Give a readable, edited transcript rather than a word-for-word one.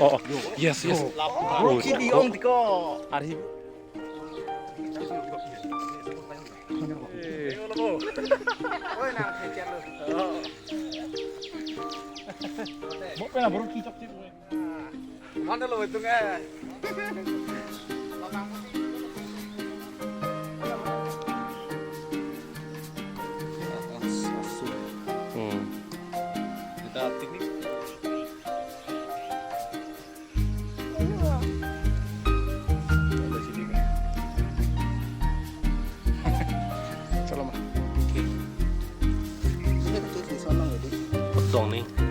Oh, yes, yes. Bro, kini ong tiko. Ari. Mau pernah baru kicap sih. Mana lo itu nggak? Kita piknik. Salam. Itu susah nang itu. Potong nih.